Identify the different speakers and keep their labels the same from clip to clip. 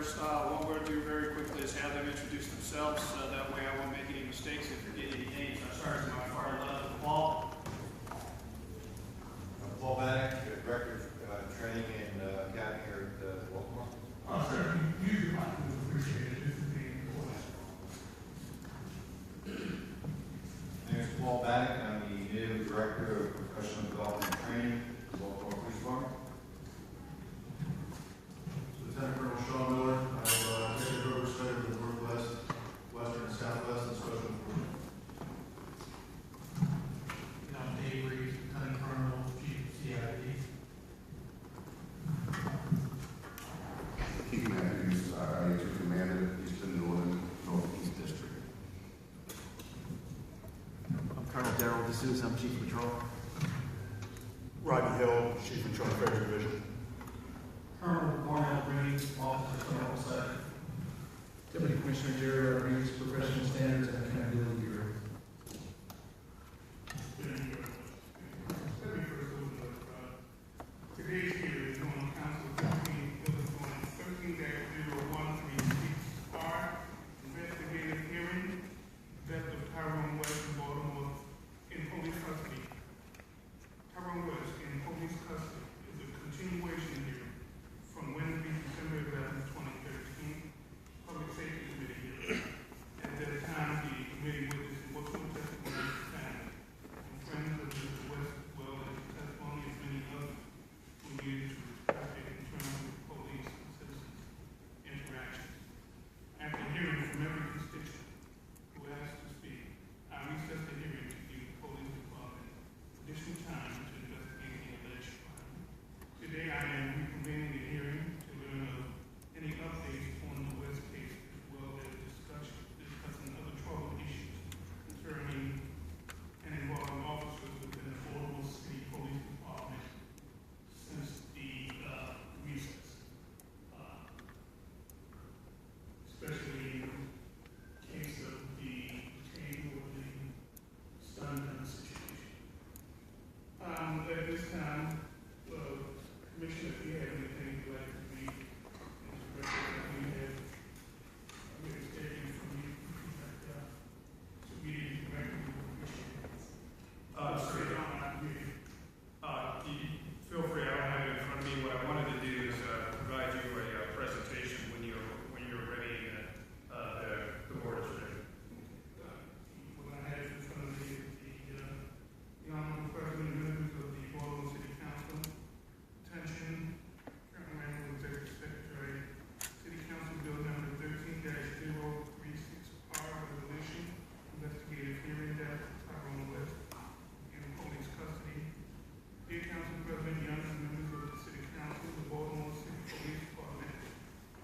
Speaker 1: members. What we're going to do very quickly is have them introduce themselves. That way I won't make any mistakes and forget any names. I start with my far left with Paul.
Speaker 2: Paul Bannock, Director of Training and Academy here at Baltimore.
Speaker 3: Oh, sir, you might appreciate it. This is being recorded.
Speaker 2: My name is Paul Bannock. I'm the new Director of Professional Development and Training at Baltimore Police Department.
Speaker 4: Lieutenant Colonel Sean Miller. I'm Executive Oversight of the Northwest, Western, and Southwest and Special Enforcement.
Speaker 3: And I'm Dave Reeves, Lieutenant Colonel, Chief of CID.
Speaker 5: Keith Matthews, I took command of Eastern Northeast District.
Speaker 6: I'm Colonel Daryl D'Souza, I'm Chief of Patrol.
Speaker 4: Rodney Hill, Chief of Charge Federal Division.
Speaker 3: Colonel Marnell Reeves, Officer of Oversight.
Speaker 6: Deputy Commissioner Jerry Reeves, Professional Standards and Accountability Bureau.
Speaker 3: Let me first open up. Today's hearing is on Council 13-0136R, investigative hearing, death of Tyrone West in Baltimore in police custody. Tyrone West in police custody is a continuation hearing from Wednesday, December 11, 2013, Public Safety Committee hearing. At that time, the committee witnessed multiple testimony of the family and friends of Mr. West, as well as the testimony of many others who needed to respect in terms of police and citizens interactions. After hearing from every constituent who asked to speak, I recessed the hearing to give the police department additional time to investigate the alleged crime. Today, I am reconvening the hearing to learn of any updates on the West case, as well as discussing other troubled issues concerning and involving officers within the Baltimore City Police Department since the recess, especially in the case of the table of the stun gun situation. At this time, Commissioner, if you have anything you'd like to read, we have a statement from you that submitted directly to the Commissioner.
Speaker 1: Feel free. I don't have it in front of me. What I wanted to do is provide you a presentation when you're ready and the board is ready.
Speaker 3: What I have in front of me is the Honorable President and members of the Baltimore City Council. Attention, Colonel Randall, Executive Secretary, City Council Bill number 13-036R, resolution, investigative hearing death of Tyrone West in police custody. Dear Council President Young and members of the City Council, the Baltimore City Police Department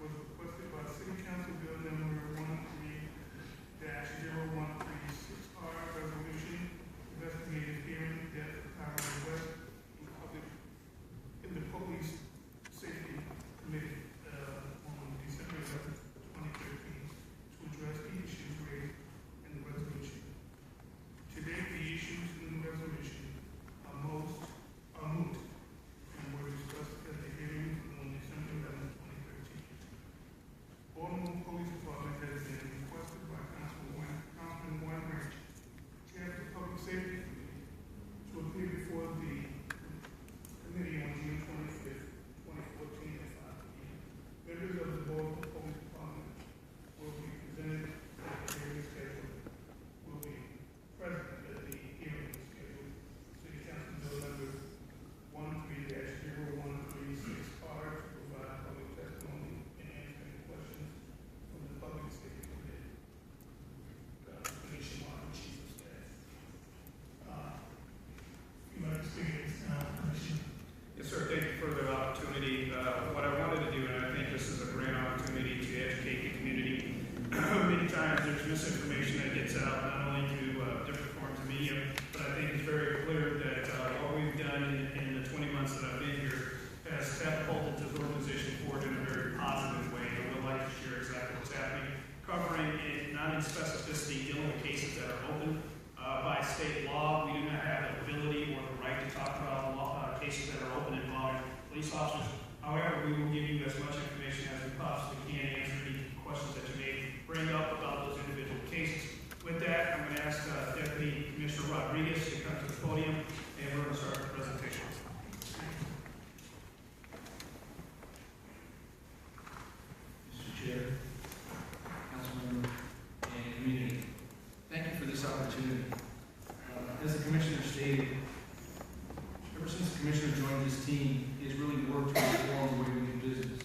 Speaker 3: was requested by City Council Bill number 13-0136R, resolution, investigative hearing death of Tyrone West in the Police Safety Committee on December 11, 2013, to address the issues raised in the resolution. Today, the issues in the resolution are moot and were discussed at the hearing on December 11, 2013. Baltimore Police Department has been requested by Councilman Warren Branch, Chair of the Public Safety Committee, to appear before the committee on June 25th, 2014 at 5 p.m. Members of the Baltimore Police Department will be presented at the hearing schedule, will be present at the hearing schedule. City Council Bill number 13-0136R to provide public testimony and answer any questions from the Public Safety Committee. Commissioner, Chief of Staff. You might speak at this time, Commissioner.
Speaker 1: Yes, sir. Thank you for the opportunity. What I wanted to do, and I think this is a great opportunity to educate the community. Many times there's misinformation that gets out, not only to different forms of media, but I think it's very clear that what we've done in the 20 months that I've been here has catapulted this organization forward in a very positive way. And we'd like to share exactly what's happening, covering not in specificity dealing with cases that are open by state law. We do not have the ability or the right to talk about cases that are open involving police officers. However, we will give you as much information as we possibly can Commissioner Rodriguez to come to the podium, and we're going to start the presentation.
Speaker 6: Mr. Chair, Councilmember, and community, thank you for this opportunity. As the Commissioner stated, ever since the Commissioner joined this team, he has really worked to reform the way we do business.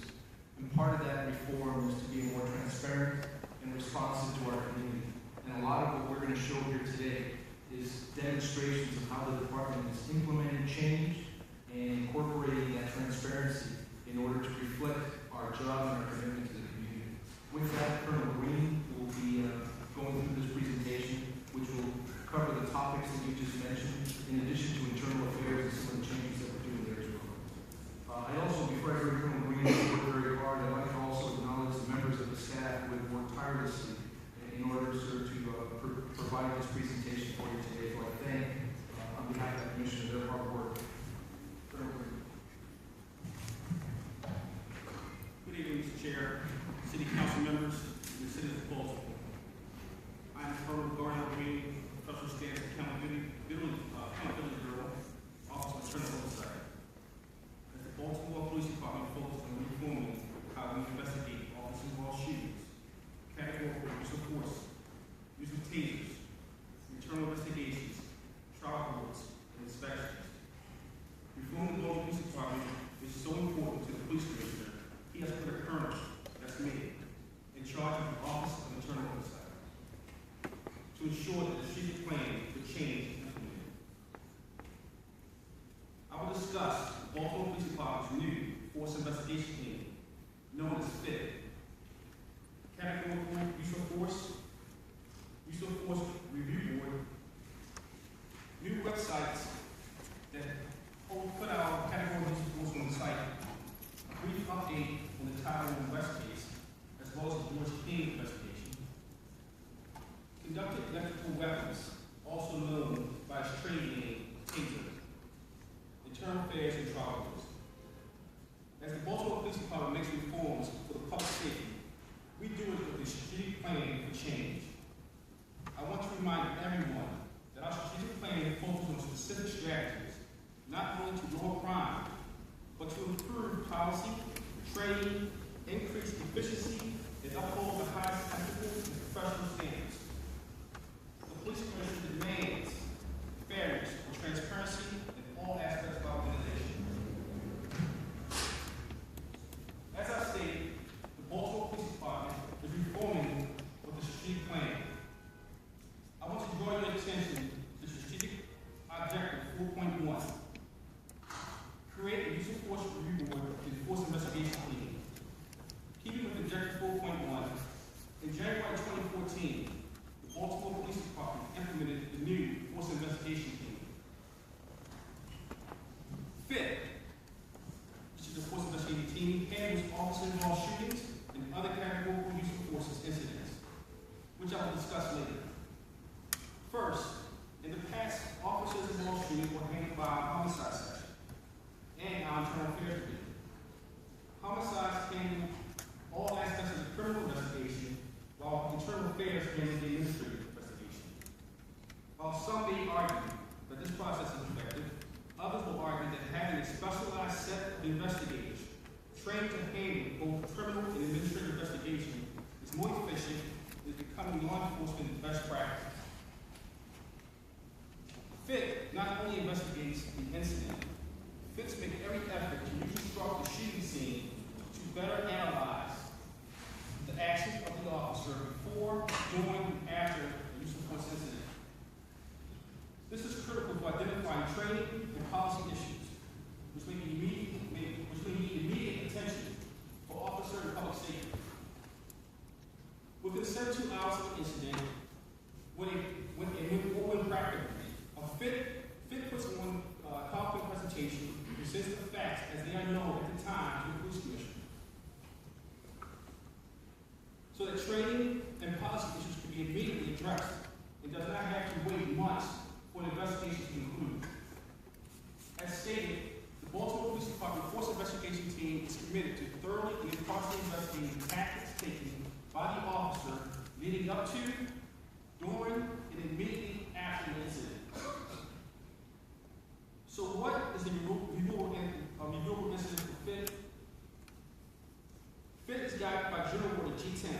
Speaker 6: And part of that reform is to be more transparent and responsive to our community. And a lot of what we're going to show here today is demonstrations of how the department has implemented change and incorporating that transparency in order to reflect our job and our commitment to the community. With that, Colonel Green will be going through this presentation, which will cover the topics that you just mentioned, in addition to internal affairs and some of the changes that we're doing there as well. I also, before I bring Colonel Green to work very hard, I'd like to also acknowledge the members of the staff who have worked tirelessly in order to provide this presentation for you today. So I thank, on behalf of the Commissioner, their hard work. Colonel Green.
Speaker 7: Good evening, Mr. Chair, City Council members, and the citizens of Baltimore. I am Colonel Garner Green, Special Staff Accountability Bureau, Office of Internal Oversight. As the Baltimore Police Department focuses on reforming how we investigate officer-involved shootings, categorical use of force, use of tasers, internal investigations, trial courts, and inspections. Reforming the Baltimore Police Department is so important to the police commissioner. He has put a colonel, that's me, in charge of the Office of Internal Oversight to ensure that the strategic plan for change is implemented. I will discuss the Baltimore Police Department's new force investigation team, known as FIT. Categorical use of force review board, new websites that put our categorical use of force on the site, a brief update on the title of the West case, as well as the George King investigation, conducted electrical weapons, also known by its trade name, taser, internal affairs and trial courts. As the Baltimore Police Department makes reforms for the public safety, we do it with a strategic plan for change. I want to remind everyone that our strategic plan focuses on specific strategies, not only to lower crime, but to improve policy, training, increase efficiency, and uphold the highest ethical and professional standards. The police commission demands fairness and transparency in all aspects of our organization. As I stated, the Baltimore Police Department is reforming with a strategic plan. I want to draw your attention to strategic objective 4.1. Create a use of force review board and force investigation team. Keeping with objective 4.1, in January 2014, the Baltimore Police Department implemented the new force investigation team. FIT, which is the force investigating team, handles officer-involved shootings and other categorical use of forces incidents, which I will discuss later. First, in the past, officers involved shootings were handled by our homicide section and our internal affairs division. Homicides handle all aspects of the criminal investigation, while internal affairs handle the administrative investigation. While some may argue that this process is effective, others will argue that having a specialized set of investigators trained to handle both criminal and administrative investigation is more efficient and is becoming law enforcement best practice. FIT not only investigates the incident, FITs make every effort to reconstruct the shooting scene to better analyze the actions of the officer before, during, and after the use of force incident. This is critical for identifying training and policy issues, which may need immediate attention for officer and public safety. Within 72 hours of the incident, when practical, a FIT puts on a PowerPoint presentation, presents the facts as they are known at the time to the police commissioner, so that training and policy issues can be immediately addressed and does not have to wait months for the investigation to conclude. As stated, the Baltimore Police Department Force Investigation Team is committed to thoroughly and impartially investigating the tactics taken by the officer leading up to, during, and immediately after the incident. So what is the reviewable incident for FIT? FIT is guided by General Order G10,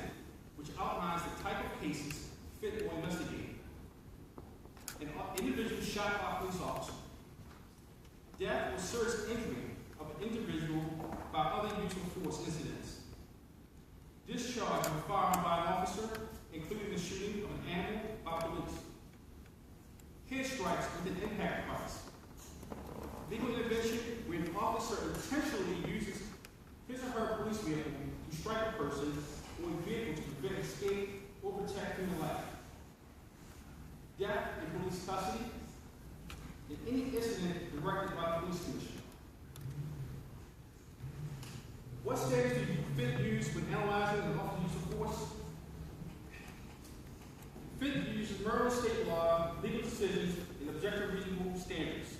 Speaker 7: which outlines the type of cases FIT will investigate. An individual shot by a police officer. Death or serious injury of an individual by other use of force incidents. Discharge of a firearm by an officer, including the shooting of an animal by police. Head strikes with an impact device. Legal intervention where an officer intentionally uses his or her police vehicle to strike a person or a vehicle to prevent escape or protect human life. Death in police custody, in any incident directed by the police commissioner. What standards do FIT use when analyzing an officer's use of force? FIT uses Maryland state law, legal decisions, and objective reasonable standards.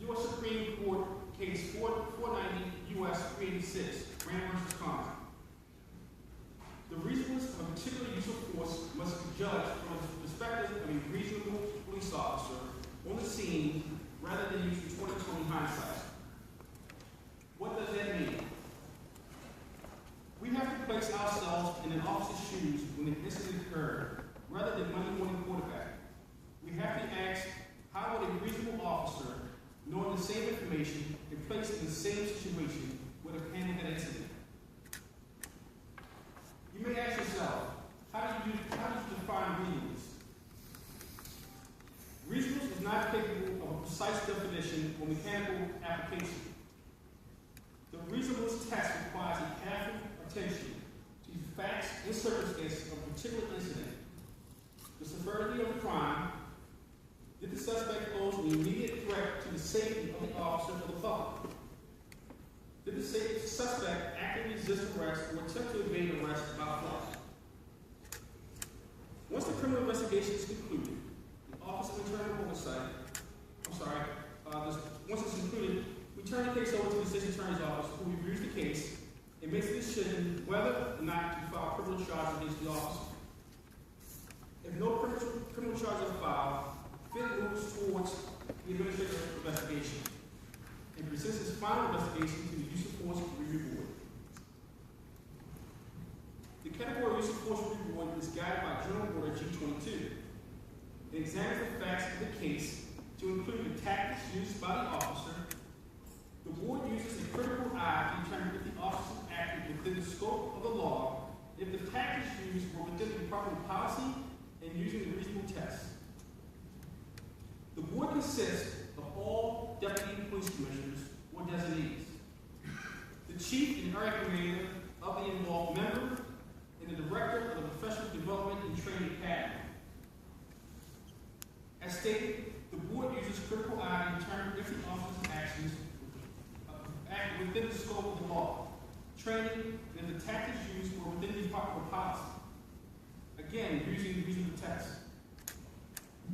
Speaker 7: U.S. Supreme Court case 490 U.S. 386, Graham v. Conner. The reasonableness of a particular use of force must be judged from the perspective of a reasonable police officer on the scene rather than using 20/20 hindsight. What does that mean? We have to place ourselves in an officer's shoes when an incident occurred, rather than Monday morning quarterback. We have to ask, how would a reasonable officer, knowing the same information and placed in the same situation, would have handled that incident? You may ask yourself, how do you define reasonableness? Reasonableness is not capable of a precise definition or mechanical application. The reasonableness test requires a careful attention to the facts and circumstances of a particular incident, the severity of the crime, did the suspect pose an immediate threat to the safety of the officer or the public? Did the suspect actively resist arrest or attempt to evade arrest by flight? Once the criminal investigation is concluded, the Office of Internal Oversight, once it's concluded, we turn the case over to the District Attorney's Office, who reviews the case and makes a decision whether or not to file criminal charges against the officer. If no criminal charges are filed, FIT moves towards the administrative investigation and presents its final investigation to the Use of Force Review Board. The category of Use of Force Review Board is guided by General Order G22. It examines the facts of the case to include the tactics used by the officer. The board uses a critical eye to determine if the officer acted within the scope of the law, if the tactics used were within the department policy, and using the reasonable test. The board consists of all deputy police commissioners or designees, the chief and area commander of the involved member, and the director of the Professional Development and Training Academy. As stated, the board uses critical eye to determine if the officer's actions act within the scope of the law, training, and if the tactics used were within the department policy. Again, using the reasonable test.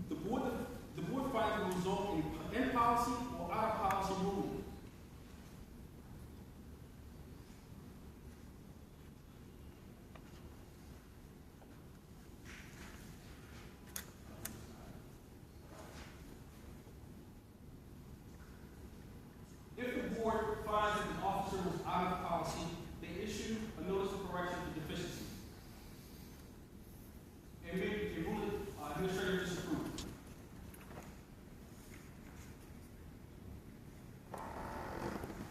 Speaker 7: The board finds will result in policy